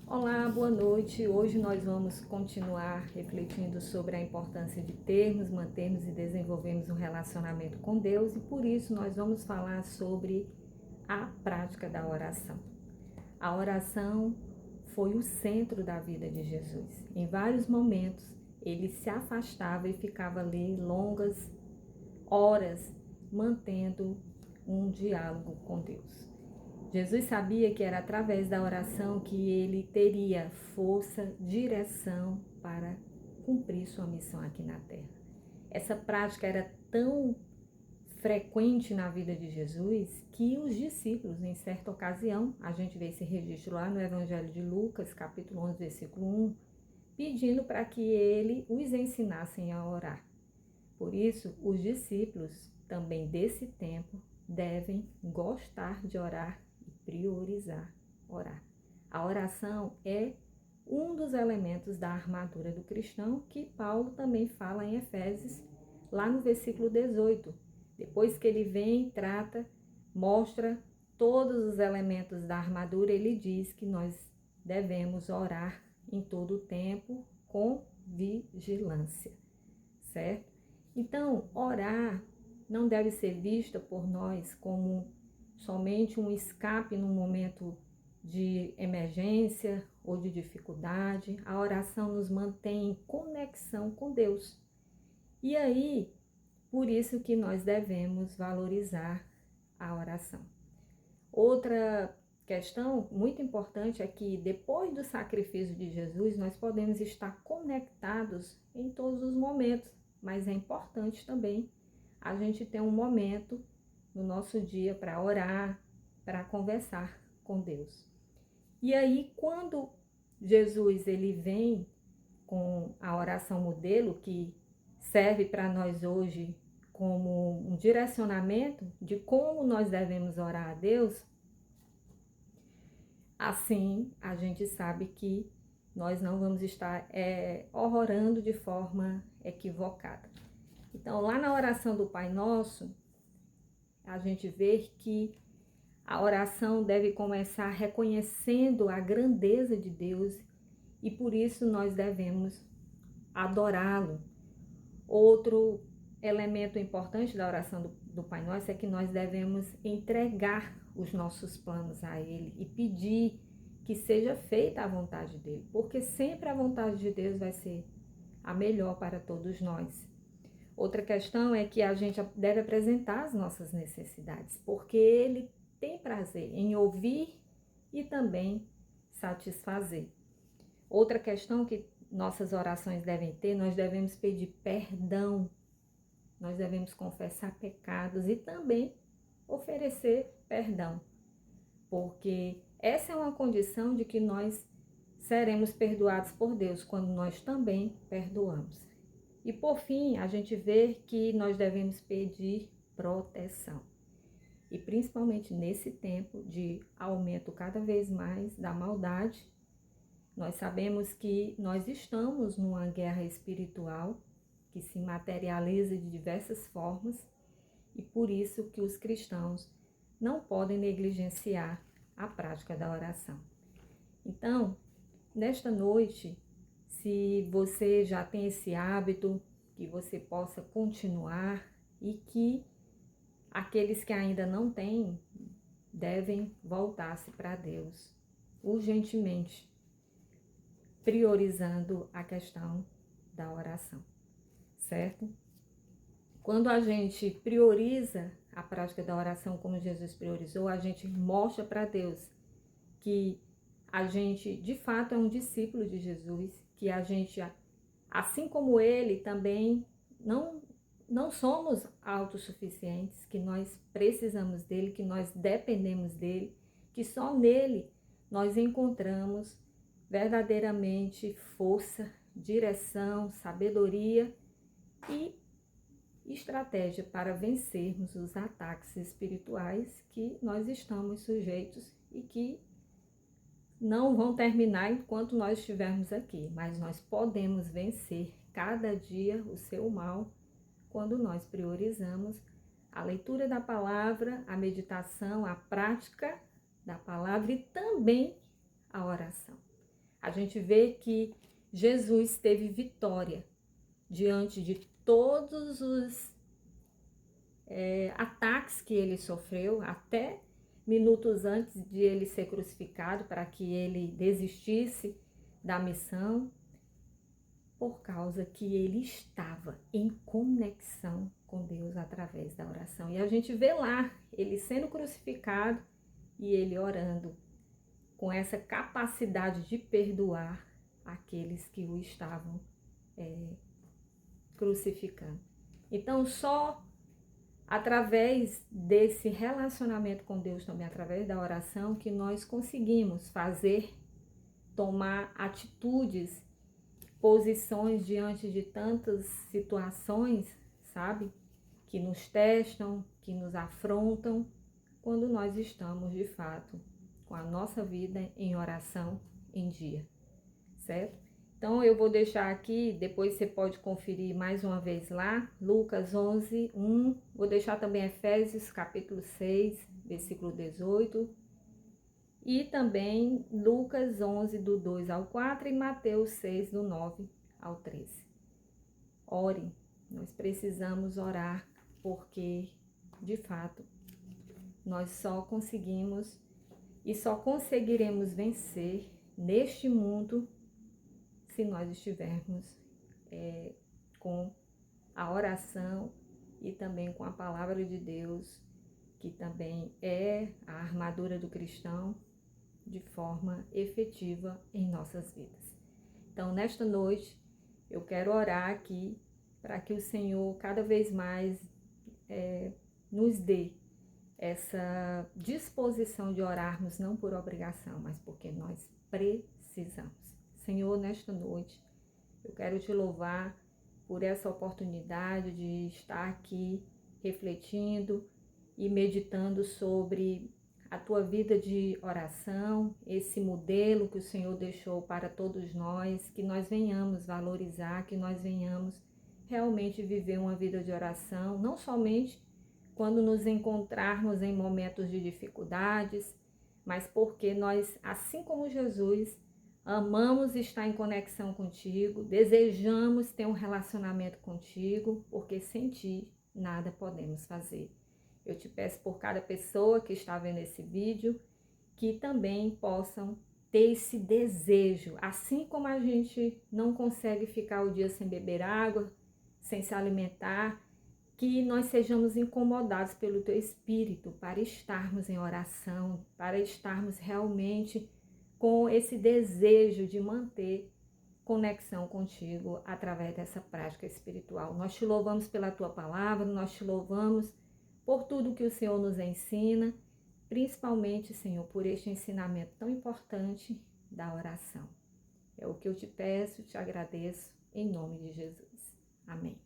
Olá, boa noite. Hoje nós vamos continuar refletindo sobre a importância de termos, mantermos e desenvolvermos um relacionamento com Deus e por isso nós vamos falar sobre a prática da oração. A oração foi o centro da vida de Jesus. Em vários momentos ele se afastava e ficava ali longas horas mantendo um diálogo com Deus. Jesus sabia que era através da oração que ele teria força, direção para cumprir sua missão aqui na Terra. Essa prática era tão frequente na vida de Jesus que os discípulos, em certa ocasião, a gente vê esse registro lá no Evangelho de Lucas, capítulo 11, versículo 1, pedindo para que ele os ensinassem a orar. Por isso, os discípulos também desse tempo devem gostar de orar e priorizar orar. A oração é um dos elementos da armadura do cristão que Paulo também fala em Efésios, lá no versículo 18. Depois que ele vem, trata, mostra todos os elementos da armadura, ele diz que nós devemos orar em todo o tempo com vigilância, certo? Então, orar não deve ser vista por nós como somente um escape num momento de emergência ou de dificuldade. A oração nos mantém em conexão com Deus. E aí, por isso que nós devemos valorizar a oração. Outra questão muito importante é que depois do sacrifício de Jesus, nós podemos estar conectados em todos os momentos, mas é importante também a gente ter um momento no nosso dia para orar, para conversar com Deus. E aí, quando Jesus ele vem com a oração modelo, que serve para nós hoje como um direcionamento de como nós devemos orar a Deus, assim a gente sabe que nós não vamos estar orando de forma equivocada. Então, lá na oração do Pai Nosso, a gente vê que a oração deve começar reconhecendo a grandeza de Deus e por isso nós devemos adorá-lo. Outro elemento importante da oração do Pai Nosso é que nós devemos entregar os nossos planos a Ele e pedir que seja feita a vontade dEle, porque sempre a vontade de Deus vai ser a melhor para todos nós. Outra questão é que a gente deve apresentar as nossas necessidades, porque Ele tem prazer em ouvir e também satisfazer. Outra questão que nossas orações devem ter, nós devemos pedir perdão, nós devemos confessar pecados e também oferecer perdão, porque essa é uma condição de que nós seremos perdoados por Deus quando nós também perdoamos. E por fim, a gente vê que nós devemos pedir proteção. E principalmente nesse tempo de aumento cada vez mais da maldade, nós sabemos que nós estamos numa guerra espiritual que se materializa de diversas formas e por isso que os cristãos não podem negligenciar a prática da oração. Então, nesta noite, se você já tem esse hábito, que você possa continuar e que aqueles que ainda não têm devem voltar-se para Deus urgentemente, priorizando a questão da oração, certo? Quando a gente prioriza a prática da oração como Jesus priorizou, a gente mostra para Deus que a gente de fato é um discípulo de Jesus, que a gente, assim como ele, também não somos autossuficientes, que nós precisamos dele, que nós dependemos dele, que só nele nós encontramos verdadeiramente força, direção, sabedoria e estratégia para vencermos os ataques espirituais que nós estamos sujeitos e que não vão terminar enquanto nós estivermos aqui, mas nós podemos vencer cada dia o seu mal quando nós priorizamos a leitura da palavra, a meditação, a prática da palavra e também a oração. a gente vê que Jesus teve vitória diante de todos os ataques que ele sofreu, até minutos antes de ele ser crucificado, para que ele desistisse da missão, por causa que ele estava em conexão com Deus através da oração. E a gente vê lá ele sendo crucificado e ele orando, com essa capacidade de perdoar aqueles que o estavam crucificando. Então, só através desse relacionamento com Deus, também através da oração, que nós conseguimos tomar atitudes, posições diante de tantas situações, sabe? Que nos testam, que nos afrontam, quando nós estamos, de fato, com a nossa vida em oração em dia, certo? Então, eu vou deixar aqui, depois você pode conferir mais uma vez lá, Lucas 11, 1. Vou deixar também Efésios capítulo 6, versículo 18. E também Lucas 11, do 2 ao 4 e Mateus 6, do 9 ao 13. Ore, nós precisamos orar, porque, de fato, nós só conseguimos e só conseguiremos vencer neste mundo se nós estivermos com a oração e também com a palavra de Deus, que também é a armadura do cristão, de forma efetiva em nossas vidas. Então, nesta noite, eu quero orar aqui para que o Senhor cada vez mais nos dê essa disposição de orarmos não por obrigação, mas porque nós precisamos. Senhor, nesta noite, eu quero te louvar por essa oportunidade de estar aqui refletindo e meditando sobre a tua vida de oração, esse modelo que o Senhor deixou para todos nós, que nós venhamos valorizar, que nós venhamos realmente viver uma vida de oração, não somente quando nos encontrarmos em momentos de dificuldades, mas porque nós, assim como Jesus, amamos estar em conexão contigo, desejamos ter um relacionamento contigo, porque sem ti nada podemos fazer. Eu te peço por cada pessoa que está vendo esse vídeo, que também possam ter esse desejo, assim como a gente não consegue ficar o dia sem beber água, sem se alimentar, que nós sejamos incomodados pelo teu Espírito para estarmos em oração, para estarmos realmente com esse desejo de manter conexão contigo através dessa prática espiritual. Nós te louvamos pela tua palavra, nós te louvamos por tudo que o Senhor nos ensina, principalmente, Senhor, por este ensinamento tão importante da oração. É o que eu te peço, te agradeço, em nome de Jesus. Amém.